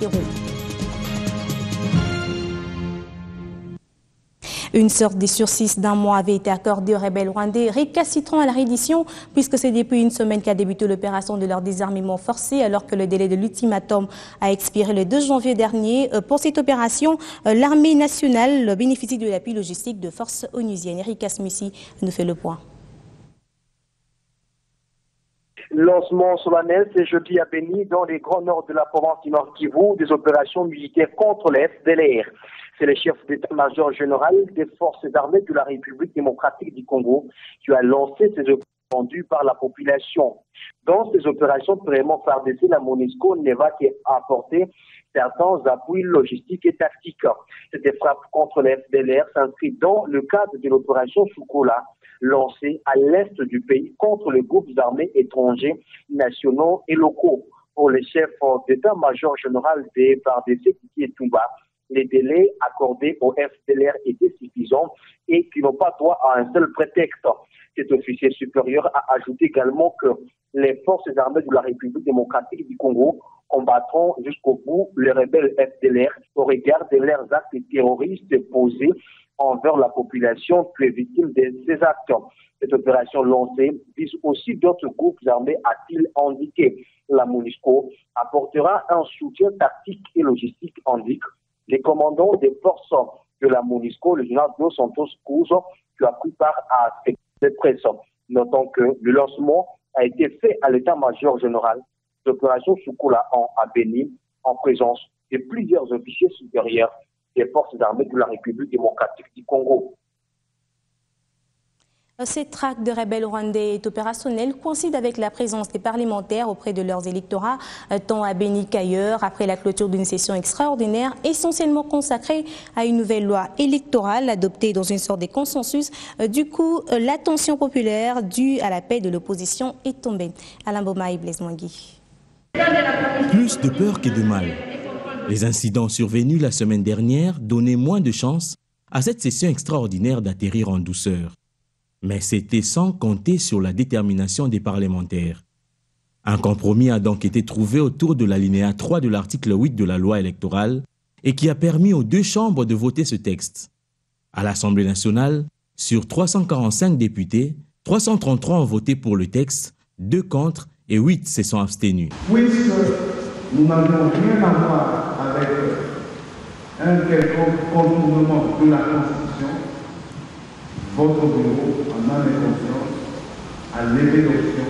terreau. Une sorte de sursis d'un mois avait été accordée aux rebelles rwandais récalcitrants à la reddition, puisque c'est depuis une semaine qu'a débuté l'opération de leur désarmement forcé, alors que le délai de l'ultimatum a expiré le 2 janvier dernier. Pour cette opération, l'armée nationale bénéficie de l'appui logistique de forces onusiennes. Eric Asmussi nous fait le point. Lancement solennel ce jeudi à Béni, dans les grands nord de la province du Nord Kivu, des opérations militaires contre les FDLR. C'est le chef d'état-major général des forces armées de la République démocratique du Congo qui a lancé ces opérations rendues par la population. Dans ces opérations vraiment FARDC, la MONUSCO n'a pas apporté certains appuis logistiques et tactiques. Cette frappe contre les FDLR s'inscrit dans le cadre de l'opération Soukola, lancée à l'est du pays contre les groupes armés étrangers, nationaux et locaux. Pour le chef d'état-major général des FARDC, Kiki Etumba, les délais accordés aux FDLR étaient suffisants et qui n'ont pas droit à un seul prétexte. Cet officier supérieur a ajouté également que les forces armées de la République démocratique du Congo combattront jusqu'au bout les rebelles FDLR au regard de leurs actes terroristes posés envers la population qui est victime de ces actes. Cette opération lancée vise aussi d'autres groupes armés, a-t-il indiqué. La MONUSCO apportera un soutien tactique et logistique, indique les commandants des forces de la MONUSCO, le général Dos Santos Cruz, qui a pris part à cette presse. Notons que le lancement a été fait à l'état-major général d'opération Soukola à Béni, en présence de plusieurs officiers supérieurs des forces armées de la République démocratique du Congo. Cette traque de rebelles rwandais est opérationnelle, coïncide avec la présence des parlementaires auprès de leurs électorats, tant à Béni qu'ailleurs, après la clôture d'une session extraordinaire essentiellement consacrée à une nouvelle loi électorale adoptée dans une sorte de consensus. Du coup, l'attention populaire due à la paix de l'opposition est tombée. Alain Boma et Blaise Mwangui. Plus de peur que de mal. Les incidents survenus la semaine dernière donnaient moins de chance à cette session extraordinaire d'atterrir en douceur. Mais c'était sans compter sur la détermination des parlementaires. Un compromis a donc été trouvé autour de l'alinéa 3 de l'article 8 de la loi électorale et qui a permis aux deux chambres de voter ce texte. À l'Assemblée nationale, sur 345 députés, 333 ont voté pour le texte, 2 contre et 8 se sont abstenus. Puisque nous n'avons rien à voir avec un quelconque contournement de la Constitution, votre bureau, en âme et conscience, a levé l'option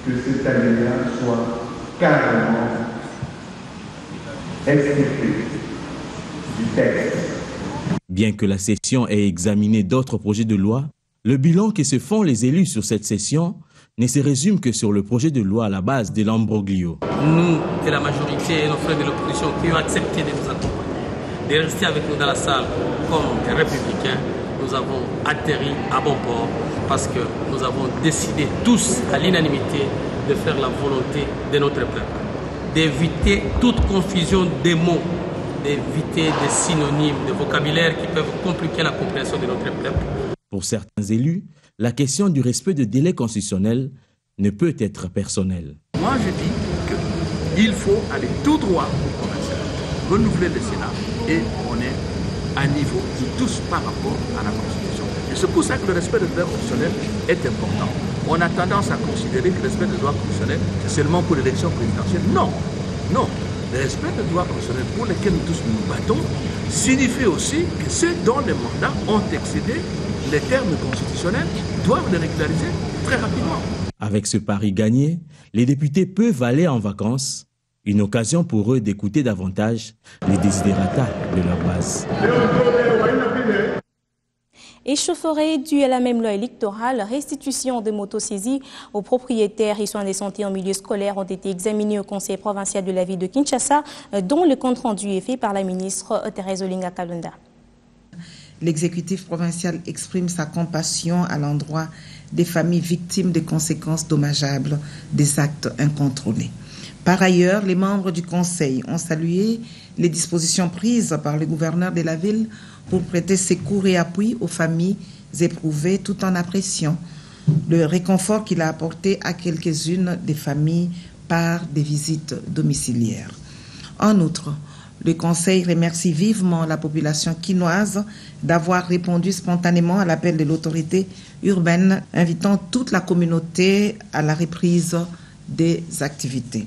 que cet alinéa soit carrément extirpé du texte. Bien que la session ait examiné d'autres projets de loi, le bilan que se font les élus sur cette session ne se résume que sur le projet de loi à la base de l'ambroglio. Nous et la majorité et nos frères de l'opposition qui ont accepté de nous accompagner, de rester avec nous dans la salle comme des républicains, nous avons atterri à bon port parce que nous avons décidé tous à l'unanimité de faire la volonté de notre peuple, d'éviter toute confusion des mots, d'éviter des synonymes, des vocabulaires qui peuvent compliquer la compréhension de notre peuple. Pour certains élus, la question du respect de délais constitutionnels ne peut être personnelle. Moi, je dis qu'il faut aller tout droit au commercial, renouveler le Sénat et on est à niveau de tous par rapport à la Constitution. Et c'est pour ça que le respect des droits constitutionnels est important. On a tendance à considérer que le respect des droits constitutionnels, c'est seulement pour l'élection présidentielle. Non, non. Le respect des droits constitutionnels pour lesquels nous tous nous battons signifie aussi que ceux dont les mandats ont excédé les termes constitutionnels doivent les régulariser très rapidement. Avec ce pari gagné, les députés peuvent aller en vacances, une occasion pour eux d'écouter davantage les desiderata de leur base. Échauffourée due à la même loi électorale, restitution de motos saisies aux propriétaires et soins de santé en milieu scolaire ont été examinés au Conseil provincial de la ville de Kinshasa, dont le compte-rendu est fait par la ministre Thérèse Olinga Kalunda. L'exécutif provincial exprime sa compassion à l'endroit des familles victimes des conséquences dommageables des actes incontrôlés. Par ailleurs, les membres du Conseil ont salué les dispositions prises par le gouverneur de la ville pour prêter secours et appui aux familles éprouvées, tout en appréciant le réconfort qu'il a apporté à quelques-unes des familles par des visites domiciliaires. En outre, le Conseil remercie vivement la population quinoise d'avoir répondu spontanément à l'appel de l'autorité urbaine, invitant toute la communauté à la reprise des activités.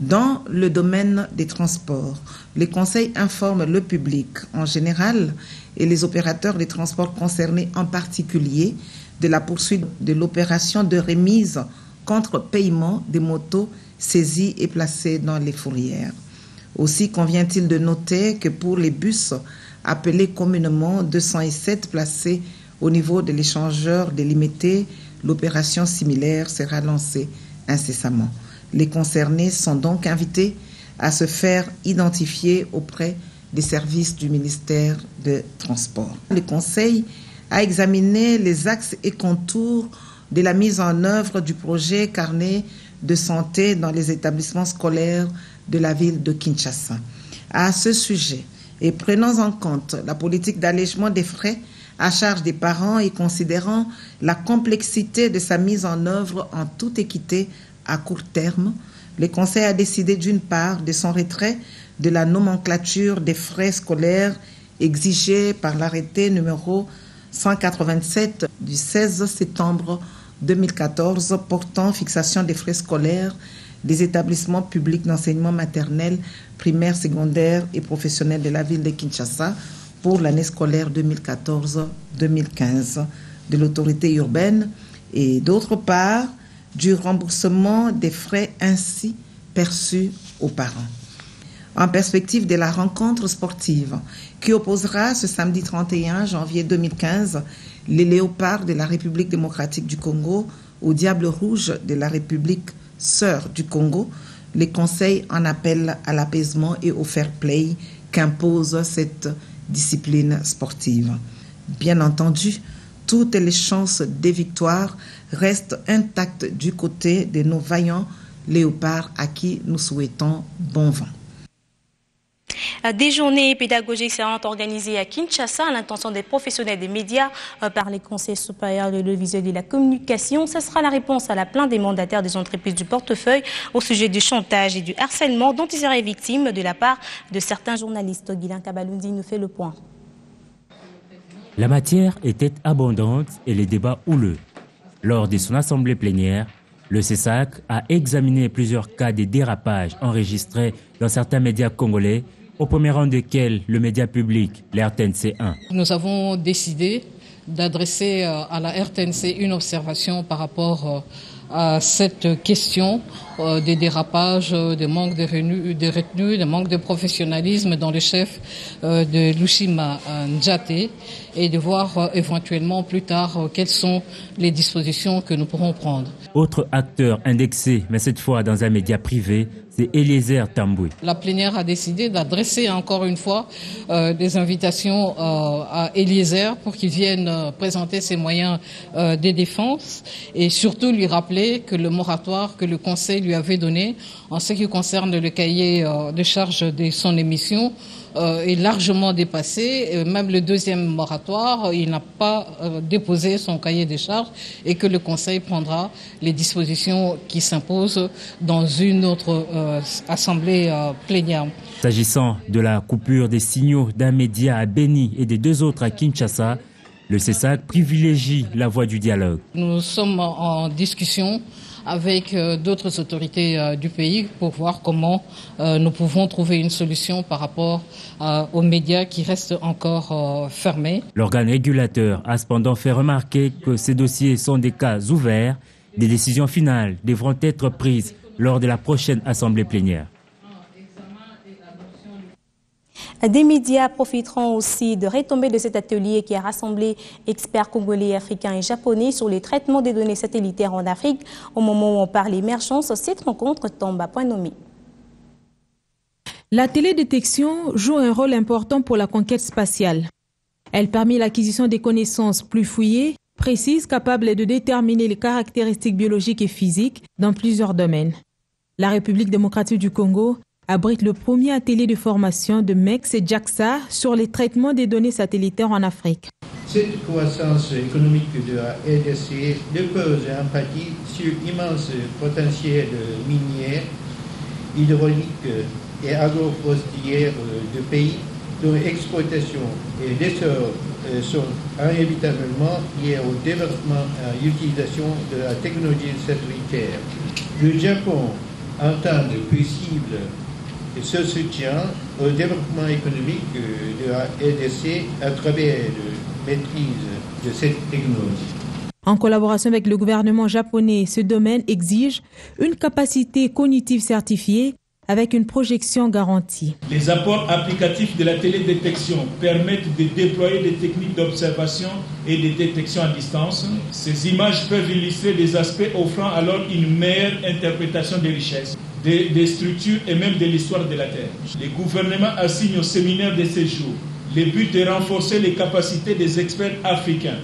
Dans le domaine des transports, le Conseil informe le public en général et les opérateurs des transports concernés en particulier de la poursuite de l'opération de remise contre paiement des motos saisies et placées dans les fourrières. Aussi convient-il de noter que pour les bus appelés communément 207 placés au niveau de l'échangeur délimité, l'opération similaire sera lancée incessamment. Les concernés sont donc invités à se faire identifier auprès des services du ministère des Transports. Le Conseil a examiné les axes et contours de la mise en œuvre du projet carnet de santé dans les établissements scolaires de la ville de Kinshasa. À ce sujet, et prenant en compte la politique d'allègement des frais à charge des parents et considérant la complexité de sa mise en œuvre en toute équité à court terme, le Conseil a décidé d'une part de son retrait de la nomenclature des frais scolaires exigée par l'arrêté numéro 187 du 16 septembre 2014 portant fixation des frais scolaires des établissements publics d'enseignement maternel, primaire, secondaire et professionnel de la ville de Kinshasa pour l'année scolaire 2014-2015 de l'autorité urbaine et d'autre part du remboursement des frais ainsi perçus aux parents. En perspective de la rencontre sportive qui opposera ce samedi 31 janvier 2015 les léopards de la République démocratique du Congo au diable rouge de la République sœur du Congo, les conseils en appellent à l'apaisement et au fair play qu'impose cette discipline sportive. Bien entendu, toutes les chances des victoires restent intactes du côté de nos vaillants léopards à qui nous souhaitons bon vent. Des journées pédagogiques seront organisées à Kinshasa à l'intention des professionnels des médias par les conseils supérieurs de l'audiovisuel et de la communication. Ce sera la réponse à la plainte des mandataires des entreprises du portefeuille au sujet du chantage et du harcèlement dont ils seraient victimes de la part de certains journalistes. Guilain Kabaloundi nous fait le point. La matière était abondante et les débats houleux. Lors de son assemblée plénière, le CESAC a examiné plusieurs cas de dérapage enregistrés dans certains médias congolais, au premier rang desquels le média public, la RTNC1. Nous avons décidé d'adresser à la RTNC une observation par rapport à cette question des dérapages, des manques de retenue, des manques de professionnalisme dans le chef de Lushima Ndjate et de voir éventuellement plus tard quelles sont les dispositions que nous pourrons prendre. Autre acteur indexé, mais cette fois dans un média privé, c'est Eliezer Tamboué. La plénière a décidé d'adresser encore une fois des invitations à Eliezer pour qu'il vienne présenter ses moyens de défense et surtout lui rappeler que le moratoire que le Conseil lui avait donné en ce qui concerne le cahier de charge de son émission est largement dépassé. Même le deuxième moratoire, il n'a pas déposé son cahier de charges et que le Conseil prendra les dispositions qui s'imposent dans une autre assemblée plénière. S'agissant de la coupure des signaux d'un média à Beni et des deux autres à Kinshasa, le CESAC privilégie la voie du dialogue. Nous sommes en discussion avec d'autres autorités du pays pour voir comment nous pouvons trouver une solution par rapport aux médias qui restent encore fermés. L'organe régulateur a cependant fait remarquer que ces dossiers sont des cas ouverts. Des décisions finales devront être prises lors de la prochaine assemblée plénière. Des médias profiteront aussi de retombées de cet atelier qui a rassemblé experts congolais, africains et japonais sur les traitements des données satellitaires en Afrique. Au moment où on parle émergence, cette rencontre tombe à point nommé. La télédétection joue un rôle important pour la conquête spatiale. Elle permet l'acquisition des connaissances plus fouillées, précises, capables de déterminer les caractéristiques biologiques et physiques dans plusieurs domaines. La République démocratique du Congo abrite le premier atelier de formation de MEX et JAXA sur les traitements des données satellitaires en Afrique. Cette croissance économique de la RDC repose en partie sur l'immense potentiel minier, hydraulique et agroforestières de pays dont l'exploitation et l'essor sont inévitablement liés au développement et à l'utilisation de la technologie satellitaire. Le Japon entend possible ce soutien au développement économique de la RDC à travers la maîtrise de cette technologie. En collaboration avec le gouvernement japonais, ce domaine exige une capacité cognitive certifiée avec une projection garantie. Les apports applicatifs de la télédétection permettent de déployer des techniques d'observation et de détection à distance. Ces images peuvent illustrer des aspects offrant alors une meilleure interprétation des richesses, des structures et même de l'histoire de la Terre. Les gouvernements assignent au séminaire de séjour le but de renforcer les capacités des experts africains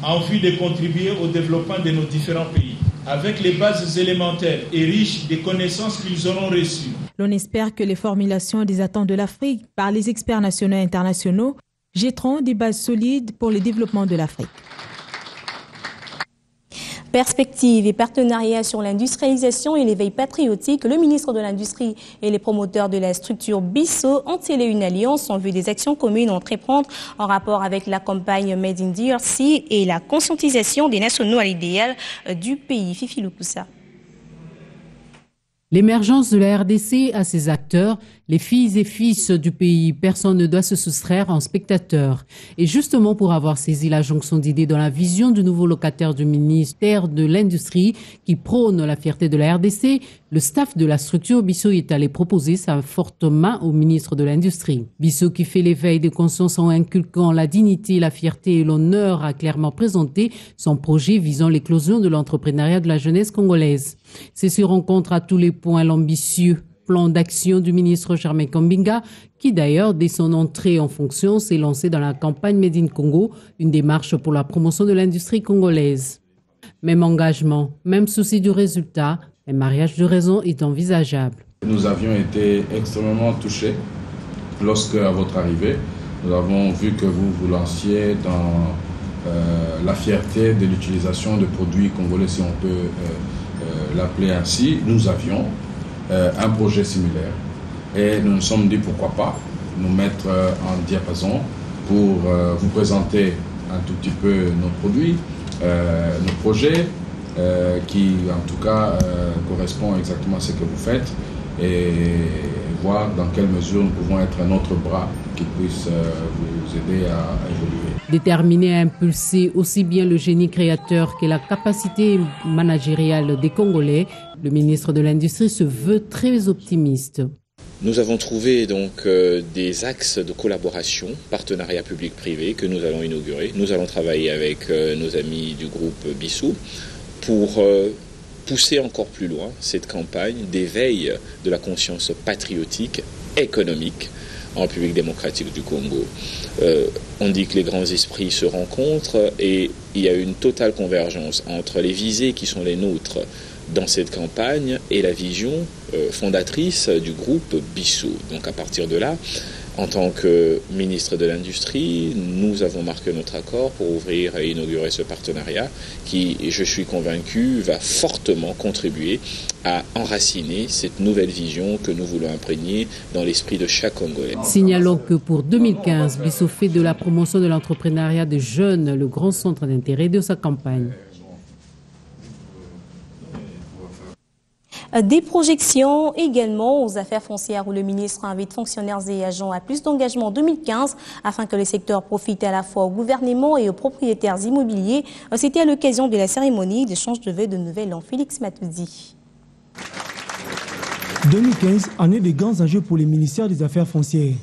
en vue de contribuer au développement de nos différents pays, avec les bases élémentaires et riches des connaissances qu'ils auront reçues. L'on espère que les formulations des attentes de l'Afrique par les experts nationaux et internationaux jetteront des bases solides pour le développement de l'Afrique. Perspectives et partenariats sur l'industrialisation et l'éveil patriotique, le ministre de l'Industrie et les promoteurs de la structure BISSO ont scellé une alliance en vue des actions communes à entreprendre en rapport avec la campagne Made in DRC et la conscientisation des nationaux à l'idéal du pays. Fifi Lukusa. L'émergence de la RDC à ses acteurs, les filles et fils du pays, personne ne doit se soustraire en spectateur. Et justement pour avoir saisi la jonction d'idées dans la vision du nouveau locataire du ministère de l'Industrie qui prône la fierté de la RDC, le staff de la structure BISSO est allé proposer sa forte main au ministre de l'Industrie. BISSO qui fait l'éveil de conscience en inculquant la dignité, la fierté et l'honneur a clairement présenté son projet visant l'éclosion de l'entrepreneuriat de la jeunesse congolaise. C'est ce rencontre à tous les points l'ambitieux plan d'action du ministre Germain Kambinga, qui d'ailleurs, dès son entrée en fonction, s'est lancé dans la campagne Made in Congo, une démarche pour la promotion de l'industrie congolaise. Même engagement, même souci du résultat, un mariage de raison est envisageable. Nous avions été extrêmement touchés lorsque, à votre arrivée, nous avons vu que vous vous lanciez dans la fierté de l'utilisation de produits congolais, si on peut l'appeler ainsi. Nous avions un projet similaire et nous nous sommes dit pourquoi pas nous mettre en diapason pour vous présenter un tout petit peu nos produits, nos projets qui en tout cas correspond exactement à ce que vous faites et voir dans quelle mesure nous pouvons être un autre bras qui puisse vous aider à évoluer. Déterminé à impulser aussi bien le génie créateur que la capacité managériale des Congolais, le ministre de l'Industrie se veut très optimiste. Nous avons trouvé donc des axes de collaboration, partenariat public-privé que nous allons inaugurer. Nous allons travailler avec nos amis du groupe BISSO pour pousser encore plus loin cette campagne d'éveil de la conscience patriotique, économique en République démocratique du Congo. On dit que les grands esprits se rencontrent et il y a une totale convergence entre les visées qui sont les nôtres dans cette campagne et la vision fondatrice du groupe BISSO. Donc à partir de là, en tant que ministre de l'Industrie, nous avons marqué notre accord pour ouvrir et inaugurer ce partenariat qui, je suis convaincu, va fortement contribuer à enraciner cette nouvelle vision que nous voulons imprégner dans l'esprit de chaque Congolais. Signalons que pour 2015, BISSO fait de la promotion de l'entrepreneuriat des jeunes le grand centre d'intérêt de sa campagne. Des projections également aux affaires foncières où le ministre invite fonctionnaires et agents à plus d'engagement en 2015 afin que le secteur profite à la fois au gouvernement et aux propriétaires immobiliers. C'était à l'occasion de la cérémonie d'échange de vœux de Nouvel An. Félix Matoudi. 2015, année de grands enjeux pour les ministères des Affaires foncières.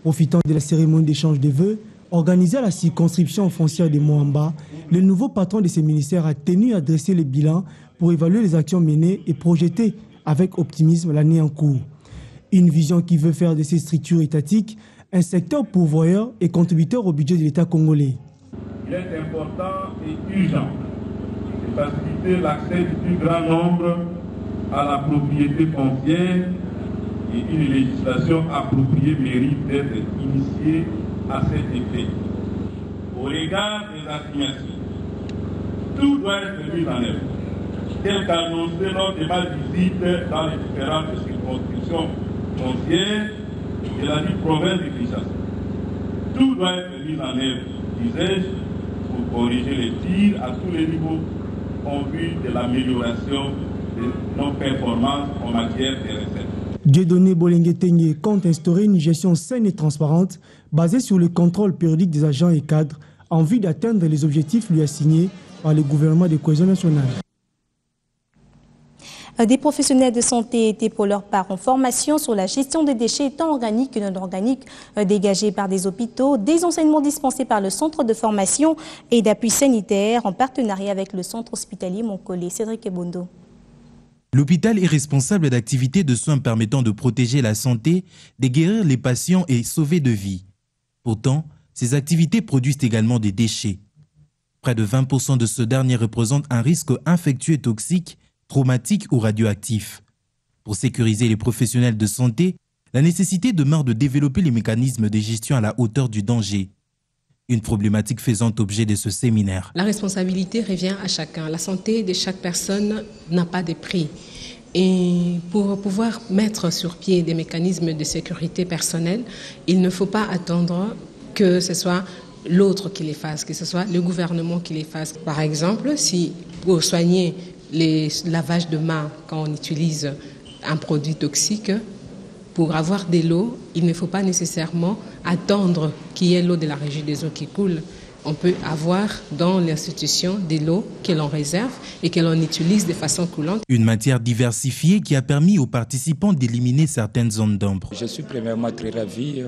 Profitant de la cérémonie d'échange de vœux, organisée à la circonscription foncière de Moamba, le nouveau patron de ces ministères a tenu à dresser le bilan pour évaluer les actions menées et projeter avec optimisme l'année en cours. Une vision qui veut faire de ces structures étatiques un secteur pourvoyeur et contributeur au budget de l'État congolais. Il est important et urgent de faciliter l'accès du plus grand nombre à la propriété foncière et une législation appropriée mérite d'être initiée à cet effet. Au regard des assignations, tout doit être mis en œuvre, tel qu'annoncé lors de ma visite dans les différentes circonscriptions foncière de la province de Kinshasa. Tout doit être mis en œuvre, disais-je, pour corriger les tirs à tous les niveaux en vue de l'amélioration de nos performances en matière de recettes. Dieudonné Bolengue-Tengue compte instaurer une gestion saine et transparente basée sur le contrôle périodique des agents et cadres en vue d'atteindre les objectifs lui assignés par le gouvernement de cohésion nationale. Des professionnels de santé étaient pour leur part en formation sur la gestion des déchets tant organiques que non organiques dégagés par des hôpitaux, des enseignements dispensés par le centre de formation et d'appui sanitaire en partenariat avec le centre hospitalier Moncolé. Cédric Ebondo. L'hôpital est responsable d'activités de soins permettant de protéger la santé, de guérir les patients et sauver de vies. Pourtant, ces activités produisent également des déchets. Près de 20% de ce dernier représente un risque infectieux toxique, traumatique ou radioactif. Pour sécuriser les professionnels de santé, la nécessité demeure de développer les mécanismes de gestion à la hauteur du danger. Une problématique faisant objet de ce séminaire. La responsabilité revient à chacun. La santé de chaque personne n'a pas de prix. Et pour pouvoir mettre sur pied des mécanismes de sécurité personnelle, il ne faut pas attendre que ce soit l'autre qui les fasse, que ce soit le gouvernement qui les fasse. Par exemple, si pour soigner les lavages de mains quand on utilise un produit toxique, pour avoir de l'eau, il ne faut pas nécessairement attendre qu'il y ait l'eau de la régie des eaux qui coule. On peut avoir dans l'institution de l'eau que l'on réserve et que l'on utilise de façon coulante. Une matière diversifiée qui a permis aux participants d'éliminer certaines zones d'ombre. Je suis premièrement très ravi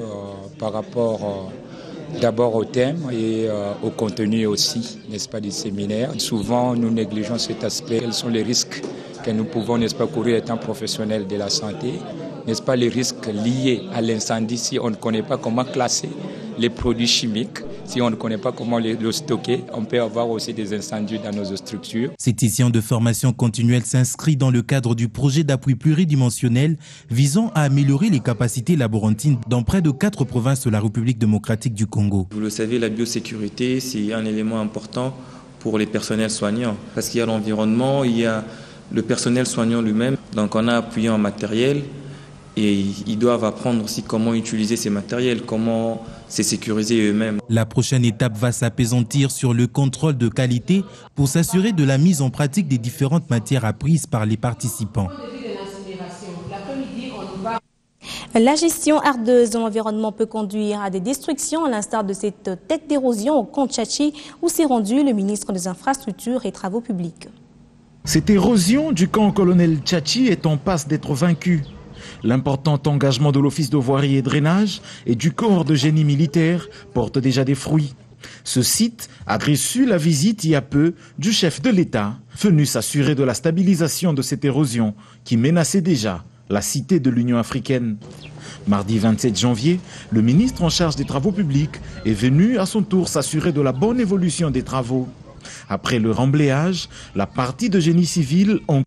par rapport d'abord au thème et au contenu aussi, n'est-ce pas, du séminaire. Souvent, nous négligeons cet aspect. Quels sont les risques que nous pouvons, n'est-ce pas, courir étant professionnels de la santé? N'est-ce pas, les risques liés à l'incendie si on ne connaît pas comment classer les produits chimiques, si on ne connaît pas comment les stocker, on peut avoir aussi des incendies dans nos structures. Cette session de formation continuelle s'inscrit dans le cadre du projet d'appui pluridimensionnel visant à améliorer les capacités laborantines dans près de 4 provinces de la République démocratique du Congo. Vous le savez, la biosécurité, c'est un élément important pour les personnels soignants parce qu'il y a l'environnement, il y a le personnel soignant lui-même. Donc on a appuyé en matériel et ils doivent apprendre aussi comment utiliser ces matériels, comment se sécuriser eux-mêmes. La prochaine étape va s'apaisantir sur le contrôle de qualité pour s'assurer de la mise en pratique des différentes matières apprises par les participants. La gestion ardeuse de l'environnement peut conduire à des destructions, à l'instar de cette tête d'érosion au camp Tchachi où s'est rendu le ministre des Infrastructures et Travaux publics. Cette érosion du camp colonel Tchachi est en passe d'être vaincue. L'important engagement de l'Office de voirie et drainage et du corps de génie militaire porte déjà des fruits. Ce site a reçu la visite il y a peu du chef de l'État, venu s'assurer de la stabilisation de cette érosion qui menaçait déjà la cité de l'Union africaine. Mardi 27 janvier, le ministre en charge des travaux publics est venu à son tour s'assurer de la bonne évolution des travaux. Après le remblayage, la partie de génie civil en cours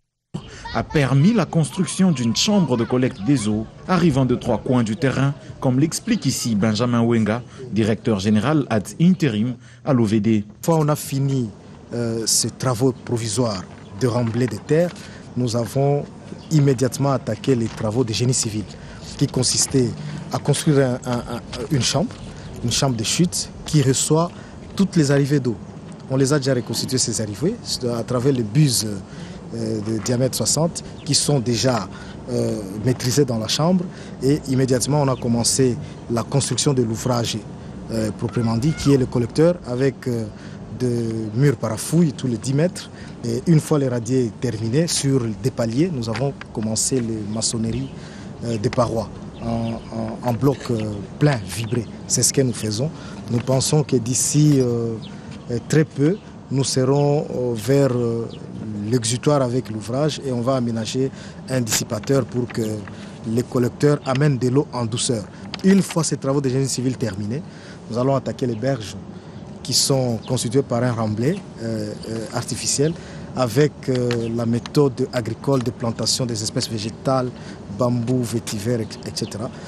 a permis la construction d'une chambre de collecte des eaux arrivant de 3 coins du terrain, comme l'explique ici Benjamin Wenga, directeur général ad interim à l'OVD. Une fois on a fini ces travaux provisoires de remblai des terres, nous avons immédiatement attaqué les travaux de génie civil qui consistaient à construire une chambre de chute qui reçoit toutes les arrivées d'eau. On les a déjà reconstituées, ces arrivées, à travers les buses de diamètre 60 qui sont déjà maîtrisées dans la chambre. Et immédiatement, on a commencé la construction de l'ouvrage proprement dit, qui est le collecteur avec des murs parafouilles tous les 10 mètres. Et une fois les radiers terminés, sur des paliers, nous avons commencé les maçonneries des parois en bloc plein, vibré. C'est ce que nous faisons. Nous pensons que d'ici très peu, nous serons vers l'exutoire avec l'ouvrage et on va aménager un dissipateur pour que les collecteurs amènent de l'eau en douceur. Une fois ces travaux de génie civil terminés, nous allons attaquer les berges qui sont constituées par un remblai artificiel avec la méthode agricole de plantation des espèces végétales, bambou, vétiver, etc.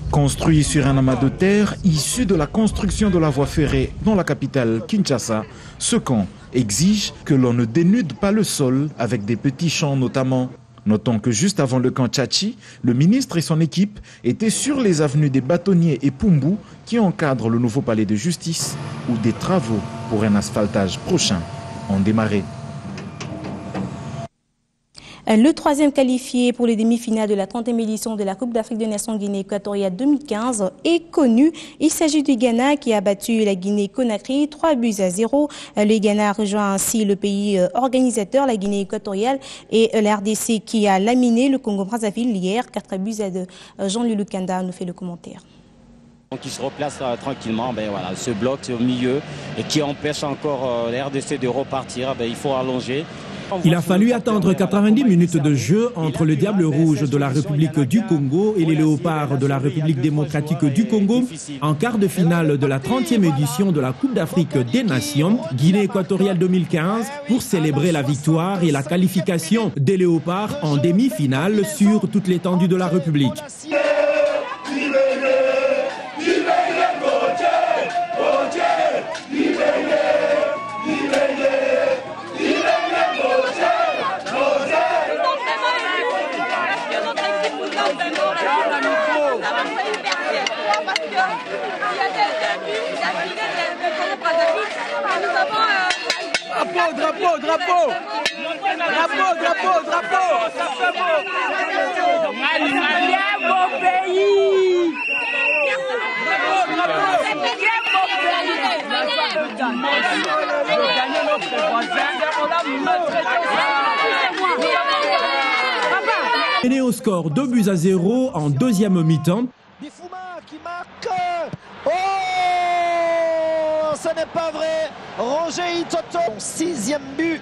Construit sur un amas de terre issu de la construction de la voie ferrée dans la capitale Kinshasa, ce camp exige que l'on ne dénude pas le sol avec des petits champs notamment. Notons que juste avant le camp Tchatchi, le ministre et son équipe étaient sur les avenues des Bâtonniers et Pumbu qui encadrent le nouveau palais de justice où des travaux pour un asphaltage prochain ont démarré. Le troisième qualifié pour les demi-finales de la 30e édition de la Coupe d'Afrique des Nations Guinée équatoriale 2015 est connu. Il s'agit du Ghana qui a battu la Guinée-Conakry 3-0. Le Ghana rejoint ainsi le pays organisateur, la Guinée équatoriale, et la RDC qui a laminé le Congo-Brazzaville hier 4-2. Jean-Louis Lukanda nous fait le commentaire. Qui se replace tranquillement, voilà, ce bloc au milieu et qui empêche encore la RDC de repartir. Il faut allonger. Il a fallu attendre 90 minutes de jeu entre le Diable Rouge de la République du Congo et les Léopards de la République démocratique du Congo en quart de finale de la 30e édition de la Coupe d'Afrique des Nations Guinée équatoriale 2015 pour célébrer la victoire et la qualification des Léopards en demi-finale sur toute l'étendue de la République. Drapeau. Mené au score 2-0 en deuxième mi-temps. Bifouma qui marque. Oh, ce n'est pas vrai. Roger Itoto, 6e but.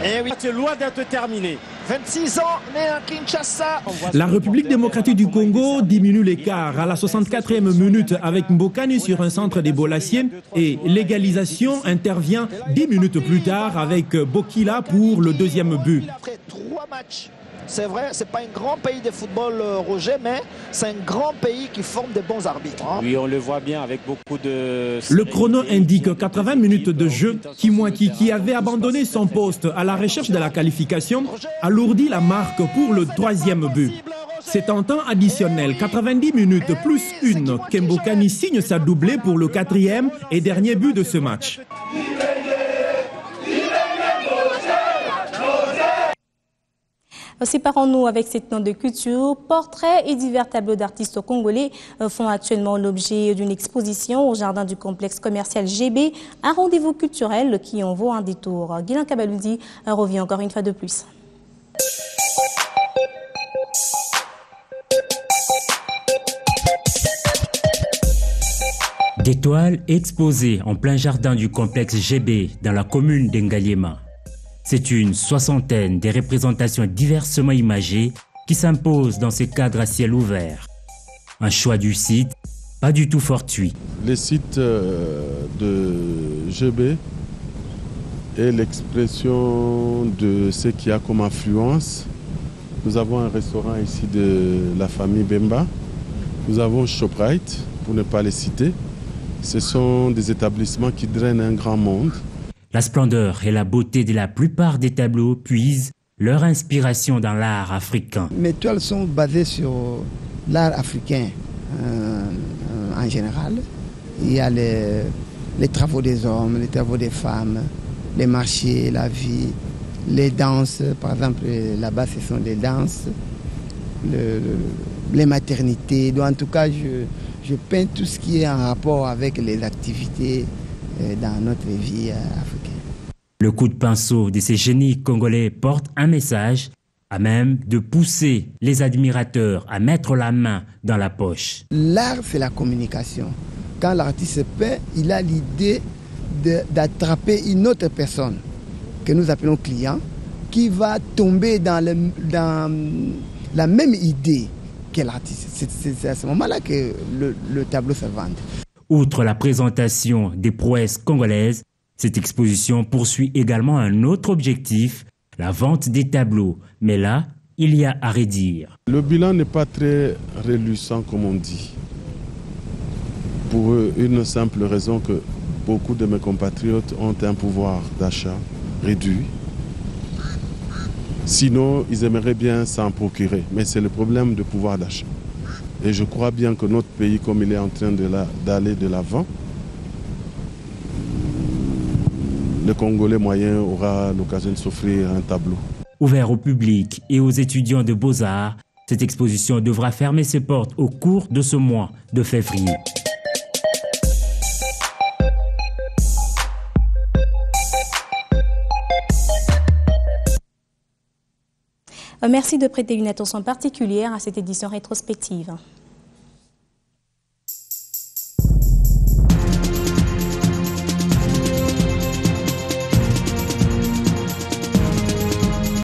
Et oui, c'est loin d'être terminé. 26 ans, né à Kinshasa. La République démocratique du Congo diminue l'écart à la 64e minute avec Mbokani sur un centre des Bolassiens et l'égalisation intervient 10 minutes plus tard avec Bokila pour le deuxième but. Après 3 matchs, c'est vrai, c'est pas un grand pays de football, Roger, mais c'est un grand pays qui forme de bons arbitres. Oui, on le voit bien avec beaucoup de... Le chrono indique 80 minutes de jeu. Kimwaki, qui avait abandonné son poste à la recherche de la qualification, alourdit la marque pour le troisième but. C'est en temps additionnel, 90 minutes plus une, qu'Mbokani signe sa doublée pour le 4e et dernier but de ce match. Séparons-nous avec cette note de culture. Portraits et divers tableaux d'artistes congolais font actuellement l'objet d'une exposition au jardin du complexe commercial GB, un rendez-vous culturel qui en vaut un détour. Guilain Kabaloundi revient encore une fois de plus. Des toiles exposées en plein jardin du complexe GB dans la commune d'Engaliema. C'est une soixantaine de représentations diversement imagées qui s'imposent dans ce cadre à ciel ouvert. Un choix du site pas du tout fortuit. Le site de GB est l'expression de ce qu'il y a comme influence. Nous avons un restaurant ici de la famille Bemba. Nous avons Shoprite, pour ne pas les citer. Ce sont des établissements qui drainent un grand monde. La splendeur et la beauté de la plupart des tableaux puisent leur inspiration dans l'art africain. Mes toiles sont basées sur l'art africain en général. Il y a les travaux des hommes, les travaux des femmes, les marchés, la vie, les danses. Par exemple, là-bas, ce sont des danses, les maternités. Donc, en tout cas, je peins tout ce qui est en rapport avec les activités dans notre vie africaine. Le coup de pinceau de ces génies congolais porte un message à même de pousser les admirateurs à mettre la main dans la poche. L'art, c'est la communication. Quand l'artiste peint, il a l'idée d'attraper une autre personne que nous appelons client, qui va tomber dans la même idée que l'artiste. C'est à ce moment-là que le tableau se vend. Outre la présentation des prouesses congolaises, cette exposition poursuit également un autre objectif, la vente des tableaux. Mais là, il y a à redire. Le bilan n'est pas très reluisant comme on dit. Pour une simple raison que beaucoup de mes compatriotes ont un pouvoir d'achat réduit. Sinon, ils aimeraient bien s'en procurer. Mais c'est le problème de pouvoir d'achat. Et je crois bien que notre pays, comme il est en train d'aller de l'avant, le Congolais moyen aura l'occasion de s'offrir un tableau. Ouvert au public et aux étudiants de Beaux-Arts, cette exposition devra fermer ses portes au cours de ce mois de février. Merci de prêter une attention particulière à cette édition rétrospective.